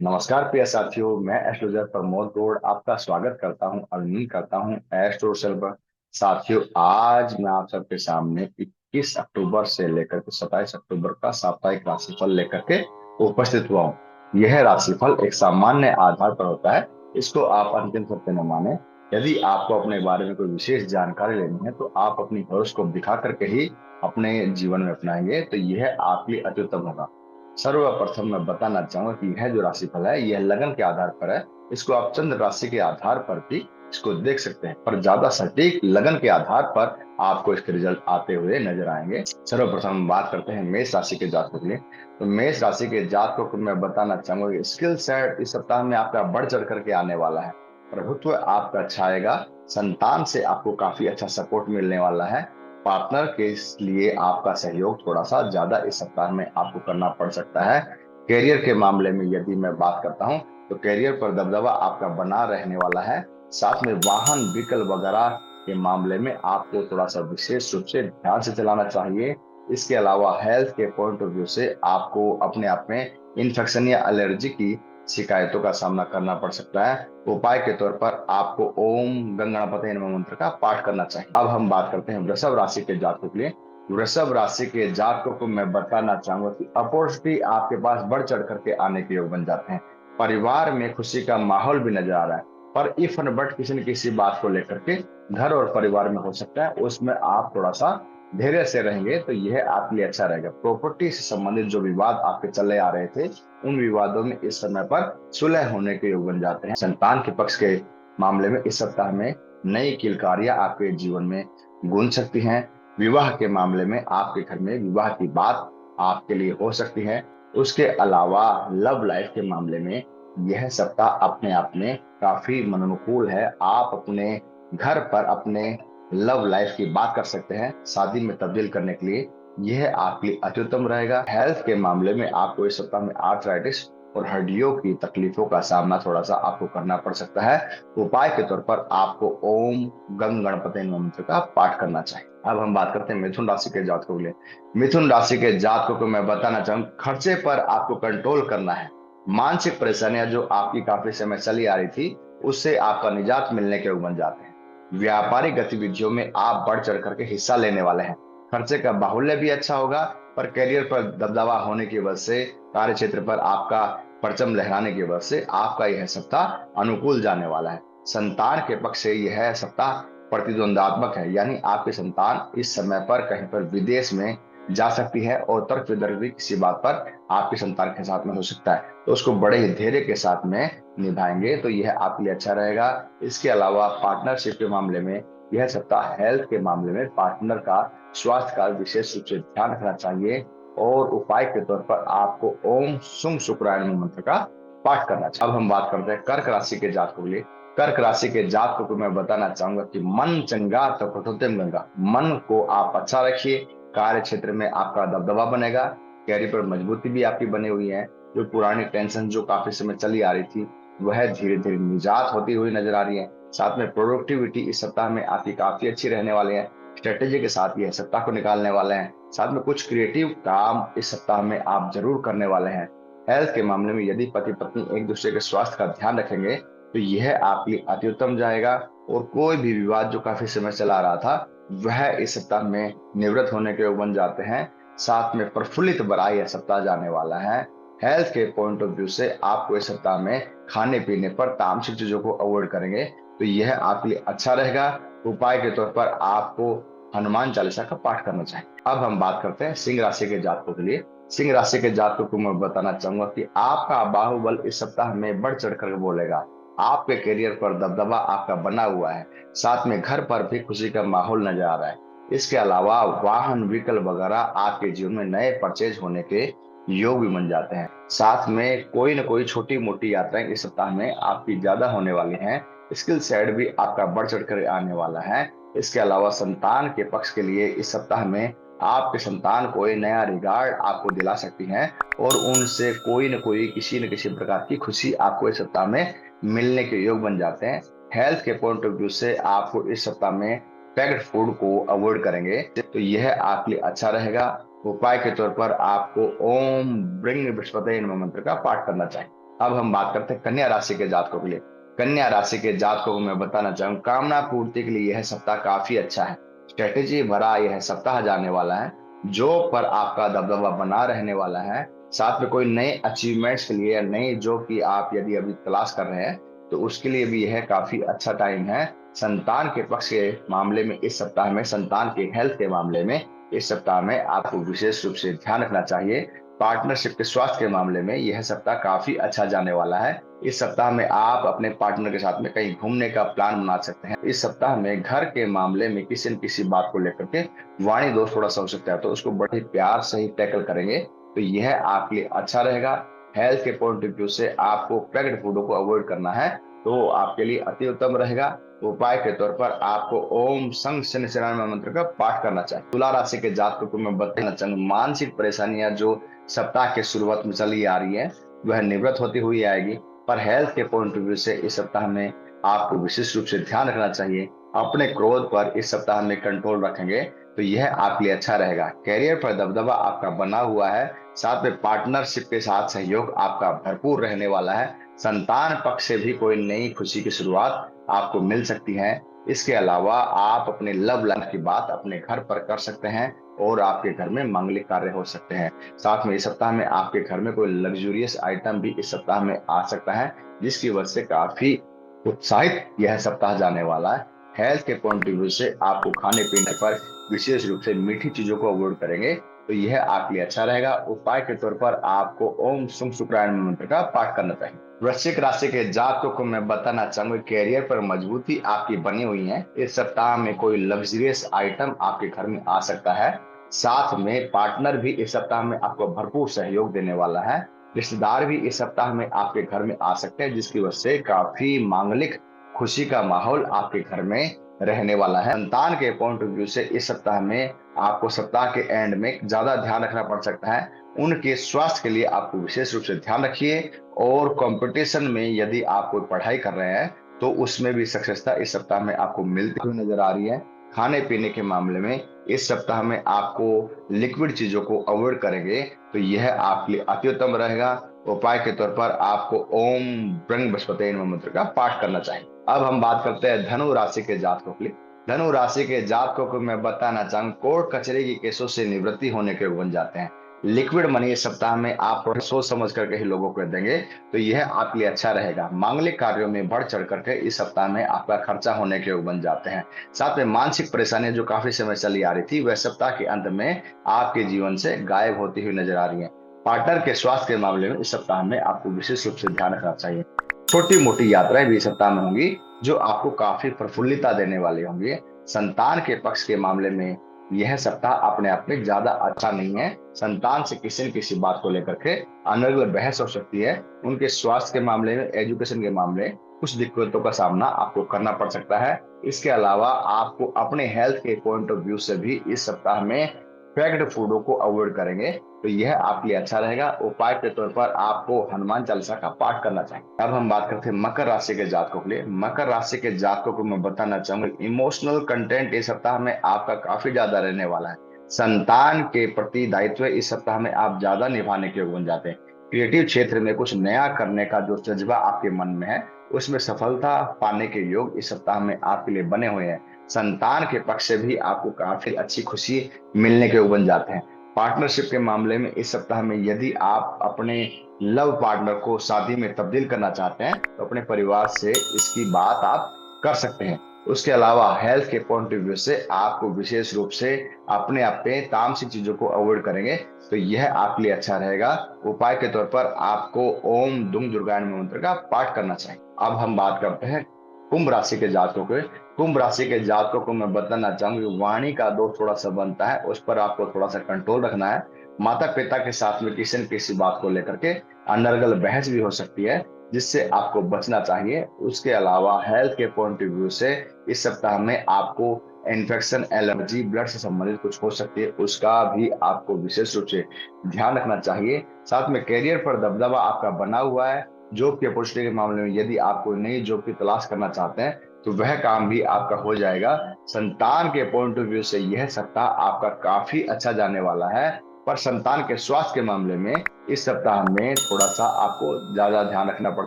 नमस्कार प्रिय साथियों, मैं एस्ट्रोलॉजर प्रमोद गौड़ आपका स्वागत करता हूं और उम्मीद करता हूं एस्ट्रो सेल पर। साथियों, आज मैं आप सबके सामने 21 अक्टूबर से लेकर के 27 अक्टूबर का साप्ताहिक राशिफल लेकर के उपस्थित हुआ हूं। यह राशिफल एक सामान्य आधार पर होता है। इसको आप अंतिम सत्य न माने। यदि आपको अपने बारे में कोई विशेष जानकारी लेनी है तो आप अपनी हॉरोस्कोप दिखा करके ही अपने जीवन में अपनाएंगे तो यह आपके लिए अत्युत्तम होगा। सर्वप्रथम मैं बताना चाहूंगा कि यह जो राशिफल है यह लगन के आधार पर है। इसको आप चंद्र राशि के आधार पर भी इसको देख सकते हैं, पर ज्यादा सटीक लगन के आधार पर आपको इसके रिजल्ट आते हुए नजर आएंगे। सर्वप्रथम हम बात करते हैं मेष राशि के जातकों के लिए। तो मेष राशि के जातकों को मैं बताना चाहूंगा कि स्किल सेट इस सप्ताह में आपका बढ़ चढ़ करके आने वाला है। प्रभुत्व आपका छाएगा। संतान से आपको काफी अच्छा सपोर्ट मिलने वाला है। पार्टनर के लिए आपका सहयोग थोड़ा सा ज्यादा इस सप्ताह में आपको करना पड़ सकता है। करियर के मामले में यदि मैं बात करता हूं तो करियर पर दबदबा आपका बना रहने वाला है। साथ में वाहन व्हीकल वगैरह के मामले में आपको थोड़ा सा विशेष रूप से ध्यान से चलाना चाहिए। इसके अलावा हेल्थ के पॉइंट ऑफ व्यू से आपको अपने आप में इन्फेक्शन या एलर्जी की शिकायतों का सामना करना पड़ सकता है। उपाय के तौर पर आपको ओम गंगणपते नमः मंत्र का पाठ करना चाहिए। अब हम बात करते हैं वृषभ राशि के जातकों के लिए। वृषभ राशि के जातकों को मैं बताना चाहूंगा कि अपॉर्चुनिटी आपके पास बढ़ चढ़ करके आने के योग बन जाते हैं। परिवार में खुशी का माहौल भी नजर आ रहा है। पर इफ एंड बट किसी न किसी बात को लेकर के घर और परिवार में हो सकता है, उसमें आप थोड़ा सा धैर्य से रहेंगे तो यह आपके लिए अच्छा रहेगा। प्रॉपर्टी से संबंधित जो विवाद आपके चले आ रहे थे, उन विवादों में इस समय पर सुलह होने के योग बन जाते हैं। संतान के पक्ष के मामले में इस सप्ताह में नई किलकारियां आपके जीवन में गूंज सकती हैं। विवाह के मामले में आपके घर में विवाह की बात आपके लिए हो सकती है। उसके अलावा लव लाइफ के मामले में यह सप्ताह अपने आप में काफी मनोनुकूल है। आप अपने घर पर अपने लव लाइफ की बात कर सकते हैं। शादी में तब्दील करने के लिए यह आपके लिए अत्युत्तम रहेगा। हेल्थ के मामले में आपको इस सप्ताह में आर्थराइटिस और हड्डियों की तकलीफों का सामना थोड़ा सा आपको करना पड़ सकता है। उपाय के तौर पर आपको ओम गंग गणपति मंत्र का पाठ करना चाहिए। अब हम बात करते हैं मिथुन राशि के जातकों के लिए। मिथुन राशि के जातकों को मैं बताना चाहूंगा, खर्चे पर आपको कंट्रोल करना है। मानसिक परेशानियां जो आपकी काफी समय चली आ रही थी, उससे आपका निजात मिलने के योग बन जाते हैं। व्यापारिक गतिविधियों में आप बढ़ चढ़ करके हिस्सा लेने वाले हैं। खर्चे का बाहुल्य भी अच्छा होगा, पर करियर पर दबदबा होने की वजह से, कार्य क्षेत्र पर आपका परचम लहराने की वजह से आपका यह सप्ताह अनुकूल जाने वाला है। संतान के पक्ष से यह सप्ताह प्रतिद्वंदात्मक है, यानी आपकी संतान इस समय पर कहीं पर विदेश में जा सकती है और तर्क वितर्क भी किसी बात पर आपकी संतान के साथ में हो सकता है, तो उसको बड़े ही धैर्य के साथ में निभाएंगे तो यह आपके लिए अच्छा रहेगा। इसके अलावा पार्टनरशिप के मामले में यह सप्ताह हेल्थ के मामले में पार्टनर का स्वास्थ्य का विशेष रूप से ध्यान रखना चाहिए और उपाय के तौर पर आपको ओम सुम शुक्रायन मंत्र का पाठ करना चाहिए। अब हम बात करते हैं कर्क राशि के जातकों के लिए। कर्क राशि के जातकों को मैं बताना चाहूंगा कि मन चंगा तो कठोरतम गंगा। मन को आप अच्छा रखिए। कार्य क्षेत्र में आपका दबदबा बनेगा। कैरियर पर मजबूती भी आपकी बनी हुई है। जो पुरानी टेंशन जो काफी समय चली आ रही थी, वह धीरे धीरे निजात होती हुई नजर आ रही है। साथ में प्रोडक्टिविटी इस सप्ताह में आपकी काफी अच्छी रहने वाली है। स्ट्रेटेजी के साथ यह सप्ताह को निकालने वाले हैं। साथ में कुछ क्रिएटिव काम इस सप्ताह में आप जरूर करने वाले हैं। हेल्थ के मामले में यदि पति पत्नी एक दूसरे के स्वास्थ्य का ध्यान रखेंगे तो यह आपके लिए अति उत्तम जाएगा। और कोई भी विवाद जो काफी समय चला रहा था, वह इस सप्ताह में निवृत्त होने के योग बन जाते हैं। साथ में प्रफुल्लित बरा यह सप्ताह जाने वाला है। हेल्थ के पॉइंट ऑफ व्यू से आपको इस सप्ताह में खाने पीने पर तामसिक चीजों को अवॉइड करेंगे तो यह आपके लिए अच्छा रहेगा। उपाय के तौर पर आपको हनुमान चालीसा का पाठ करना चाहिए। अब हम बात करते हैं सिंह राशि के जातकों के लिए। सिंह राशि के जातकों को मैं बताना चाहूंगा कि आपका बाहुबल इस सप्ताह में बढ़ चढ़ कर बोलेगा। आपके करियर पर दबदबा आपका बना हुआ है। साथ में घर पर भी खुशी का माहौल नजर आ रहा है। इसके अलावा वाहन व्हीकल वगैरह आपके जीवन में नए परचेज होने के योग भी बन जाते हैं। साथ में कोई न कोई छोटी मोटी यात्राएं इस सप्ताह में आपकी ज्यादा होने वाली हैं। स्किल साइड भी आपका बढ़ चढ़ कर आने वाला है। इसके अलावा संतान के पक्ष के लिए इस सप्ताह में आपके संतान कोई नया रिगार्ड आपको दिला सकती हैं और उनसे कोई न कोई किसी न किसी प्रकार की खुशी आपको इस सप्ताह में मिलने के योग बन जाते हैं। हेल्थ के पॉइंट ऑफ व्यू से आपको इस सप्ताह में पैक्ड फूड को अवॉइड करेंगे तो यह आपके लिए अच्छा रहेगा। उपाय के तौर पर आपको ओम ब्रिंग बृहस्पति नमः मंत्र का पाठ करना चाहिए। अब हम बात करते हैं कन्या राशि के जातकों के लिए। कन्या राशि के जातकों को मैं बताना चाहूँ, कामना पूर्ति के लिए यह सप्ताह काफी अच्छा है। स्ट्रेटेजी भरा यह सप्ताह जाने वाला है। जॉब पर आपका दबदबा बना रहने वाला है। साथ में कोई नए अचीवमेंट्स के लिए या नई जॉब की आप यदि अभी तलाश कर रहे हैं तो उसके लिए भी यह काफी अच्छा टाइम है। संतान के पक्ष के मामले में इस सप्ताह में, संतान के हेल्थ के मामले में इस सप्ताह में आपको विशेष रूप से ध्यान रखना चाहिए। पार्टनरशिप के स्वास्थ्य के मामले में यह सप्ताह काफी अच्छा जाने वाला है। इस सप्ताह में आप अपने पार्टनर के साथ में कहीं घूमने का प्लान बना सकते हैं। इस सप्ताह में घर के मामले में किसी न किसी बात को लेकर के वाणी दोष थोड़ा सा हो सकता है, तो उसको बड़े प्यार से ही टैकल करेंगे तो यह आपके लिए अच्छा रहेगा। हेल्थ के पॉइंट ऑफ व्यू से आपको पैक्ड फूडों को अवॉइड करना है, तो आपके लिए अति उत्तम रहेगा। उपाय के तौर पर आपको ओम संग शनिश्चराय मंत्र का पाठ करना चाहिए। तुला राशि के जातकों को मैं बताना चाहूंगा, मानसिक परेशानियां जो सप्ताह के शुरुआत में चली आ रही है वह निवृत्त होती हुई आएगी। पर हेल्थ के पॉइंट ऑफ व्यू से इस सप्ताह में आपको विशेष रूप से ध्यान रखना चाहिए। अपने क्रोध पर इस सप्ताह में कंट्रोल रखेंगे तो यह आपके लिए अच्छा रहेगा। कैरियर पर दबदबा आपका बना हुआ है। साथ में पार्टनरशिप के साथ सहयोग आपका भरपूर रहने वाला है। संतान पक्ष से भी कोई नई खुशी की शुरुआत आपको मिल सकती है। इसके अलावा आप अपने लव लाइफ की बात अपने घर पर कर सकते हैं और आपके घर में मांगलिक कार्य हो सकते हैं। साथ में इस सप्ताह में आपके घर में कोई लग्जूरियस आइटम भी इस सप्ताह में आ सकता है, जिसकी वजह से काफी उत्साहित यह सप्ताह जाने वाला है। हेल्थ के पॉइंट ऑफ व्यू से आपको खाने पीने पर विशेष रूप से मीठी चीजों को अवॉइड करेंगे तो यह आपके लिए अच्छा रहेगा। उपाय के तौर पर आपको ओम सुम शुक्रायन मंत्र का पाठ करना चाहिए। वृश्चिक राशि के जातकों को मैं बताना चाहूंगा, कैरियर पर मजबूती आपकी बनी हुई है। इस सप्ताह में कोई लग्जरियस आइटम आपके घर में आ सकता है। साथ में पार्टनर भी इस सप्ताह में आपको भरपूर सहयोग देने वाला है। रिश्तेदार भी इस सप्ताह में आपके घर में आ सकते हैं, जिसकी वजह से काफी मांगलिक खुशी का माहौल आपके घर में रहने वाला है। संतान के पॉइंट ऑफ व्यू से इस सप्ताह में आपको सप्ताह के एंड में ज्यादा ध्यान रखना पड़ सकता है। उनके स्वास्थ्य के लिए आपको विशेष रूप से ध्यान रखिए। और कंपटीशन में यदि आप कोई पढ़ाई कर रहे हैं तो उसमें भी सक्सेसता इस सप्ताह में आपको मिलती हुई नजर आ रही है। खाने पीने के मामले में इस सप्ताह में आपको लिक्विड चीजों को अवॉइड करेंगे तो यह आपके लिए अति उत्तम रहेगा। उपाय के तौर पर आपको ओम ब्रंग बृहस्पति मंत्र का पाठ करना चाहिए। अब हम बात करते हैं धनु राशि के जातकों के लिए। धनु राशि के जातकों को मैं बताना चाहूँ, कोर्ट कचहरी के केसों से निवृत्ति होने के योग बन जाते हैं। लिक्विड मनी इस सप्ताह में आप थोड़ा सोच समझ करके ही लोगों को देंगे तो यह आपके लिए अच्छा रहेगा। मांगलिक कार्यों में बढ़ चढ़ करके इस सप्ताह में आपका खर्चा होने के योग बन जाते हैं। साथ में मानसिक परेशानियां जो काफी समय चली आ रही थी वह सप्ताह के अंत में आपके जीवन से गायब होती हुई नजर आ रही है। पार्टनर के स्वास्थ्य के मामले में इस सप्ताह में आपको विशेष रूप से ध्यान रखना चाहिए। छोटी मोटी यात्राएं भी इस सप्ताह में होंगी जो आपको काफी प्रफुल्लता देने वाली होंगी। संतान के पक्ष के मामले में यह सप्ताह अपने आप में ज्यादा अच्छा नहीं है। संतान से किसी न किसी बात को लेकर के अनर्गल बहस हो सकती है। उनके स्वास्थ्य के मामले में, एजुकेशन के मामले कुछ दिक्कतों का सामना आपको करना पड़ सकता है। इसके अलावा आपको अपने हेल्थ के पॉइंट ऑफ व्यू से भी इस सप्ताह में पैक्ड फूडों को अवॉइड करेंगे तो यह आपके लिए अच्छा रहेगा। उपाय के तौर पर आपको हनुमान चालीसा का पाठ करना चाहिए। अब हम बात करते हैं मकर राशि के जातकों के लिए। मकर राशि के जातकों को मैं बताना चाहूंगा, इमोशनल कंटेंट इस सप्ताह में आपका काफी ज्यादा रहने वाला है। संतान के प्रति दायित्व इस सप्ताह में आप ज्यादा निभाने के योग बन जाते हैं। क्रिएटिव क्षेत्र में कुछ नया करने का जो जज्बा आपके मन में है उसमें सफलता पाने के योग इस सप्ताह में आपके लिए बने हुए हैं। संतान के पक्ष से भी आपको काफी अच्छी खुशी मिलने के योग बन जाते हैं। पार्टनरशिप के मामले में इस सप्ताह में यदि आप अपने लव पार्टनर को शादी में तब्दील करना चाहते हैं तो अपने परिवार से इसकी बात आप कर सकते हैं। उसके अलावा हेल्थ के पॉइंट ऑफ व्यू से आपको विशेष रूप से अपने आप पे तामसिक चीजों को अवॉइड करेंगे तो यह आपके लिए अच्छा रहेगा। उपाय के तौर पर आपको ओम दुम दुर्गायन मंत्र का पाठ करना चाहिए। अब हम बात करते हैं कुंभ राशि के जातकों के। कुंभ राशि के जातकों को मैं बताना चाहूंगी, वाणी का दोष थोड़ा सा बनता है, उस पर आपको थोड़ा सा कंट्रोल रखना है। माता पिता के साथ में किसी न किसी बात को लेकर के अनर्गल बहस भी हो सकती है, जिससे आपको बचना चाहिए। उसके अलावा हेल्थ के पॉइंट ऑफ व्यू से इस सप्ताह में आपको इन्फेक्शन, एलर्जी, ब्लड से संबंधित कुछ हो सकती है, उसका भी आपको विशेष रूप से ध्यान रखना चाहिए। साथ में कैरियर पर दबदबा आपका बना हुआ है। जॉब की अपॉर्चुनिटी के मामले में यदि आप कोई नई जॉब की तलाश करना चाहते हैं तो वह काम भी आपका हो जाएगा। संतान के पॉइंट ऑफ व्यू से यह सप्ताह आपका काफी अच्छा जाने वाला है। पर संतान के स्वास्थ्य के मामले में इस सप्ताह में थोड़ा सा आपको ज्यादा ध्यान रखना पड़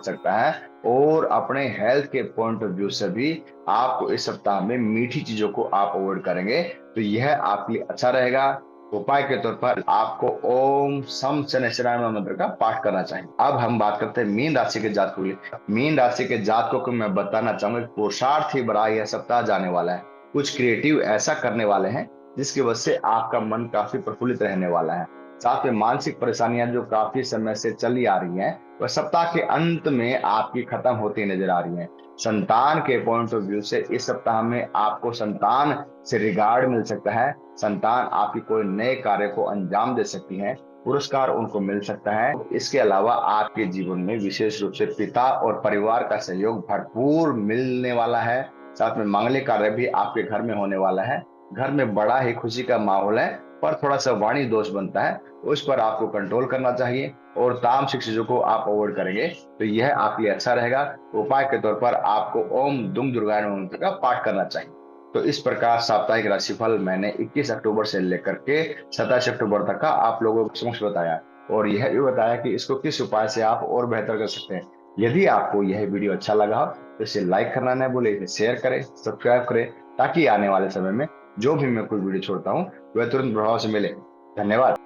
सकता है। और अपने हेल्थ के पॉइंट ऑफ व्यू से भी आपको इस सप्ताह में मीठी चीजों को आप अवॉइड करेंगे तो यह आपके लिए अच्छा रहेगा। उपाय के तौर पर आपको ओम सम शनैश्चराय मंत्र का पाठ करना चाहिए। अब हम बात करते हैं मीन राशि के जातकों के लिए। मीन राशि के जातकों को मैं बताना चाहूंगा कि पुरुषार्थ ही बड़ा यह सप्ताह जाने वाला है। कुछ क्रिएटिव ऐसा करने वाले हैं जिसकी वजह से आपका मन काफी प्रफुल्लित रहने वाला है। साथ में मानसिक परेशानियां जो काफी समय से चली आ रही हैं वह सप्ताह के अंत में आपकी खत्म होती नजर आ रही हैं। संतान के पॉइंट ऑफ व्यू से इस सप्ताह में आपको संतान से रिगार्ड मिल सकता है। संतान आपकी कोई नए कार्य को अंजाम दे सकती है, पुरस्कार उनको मिल सकता है। इसके अलावा आपके जीवन में विशेष रूप से पिता और परिवार का सहयोग भरपूर मिलने वाला है। साथ में मांगलिक कार्य भी आपके घर में होने वाला है। घर में बड़ा ही खुशी का माहौल है, पर थोड़ा सा वाणी दोष बनता है, उस पर आपको कंट्रोल करना चाहिए। और तामसिक चीजों को आप अवॉइड करेंगे तो यह आपके लिए अच्छा रहेगा। उपाय के तौर पर आपको ओम दुम दुर्गाय नमः मंत्र का पाठ करना चाहिए। तो इस प्रकार साप्ताहिक राशिफल मैंने 21 अक्टूबर से लेकर के 27 अक्टूबर तक का आप लोगों को समक्ष बताया, और यह भी बताया कि इसको किस उपाय से आप और बेहतर कर सकते हैं। यदि आपको यह वीडियो अच्छा लगा तो इसे लाइक करना न भूलें, इसे शेयर करें, सब्सक्राइब करें, ताकि आने वाले समय में जो भी मैं कोई वीडियो छोड़ता हूँ वह तुरंत प्रभाव से मिले। धन्यवाद।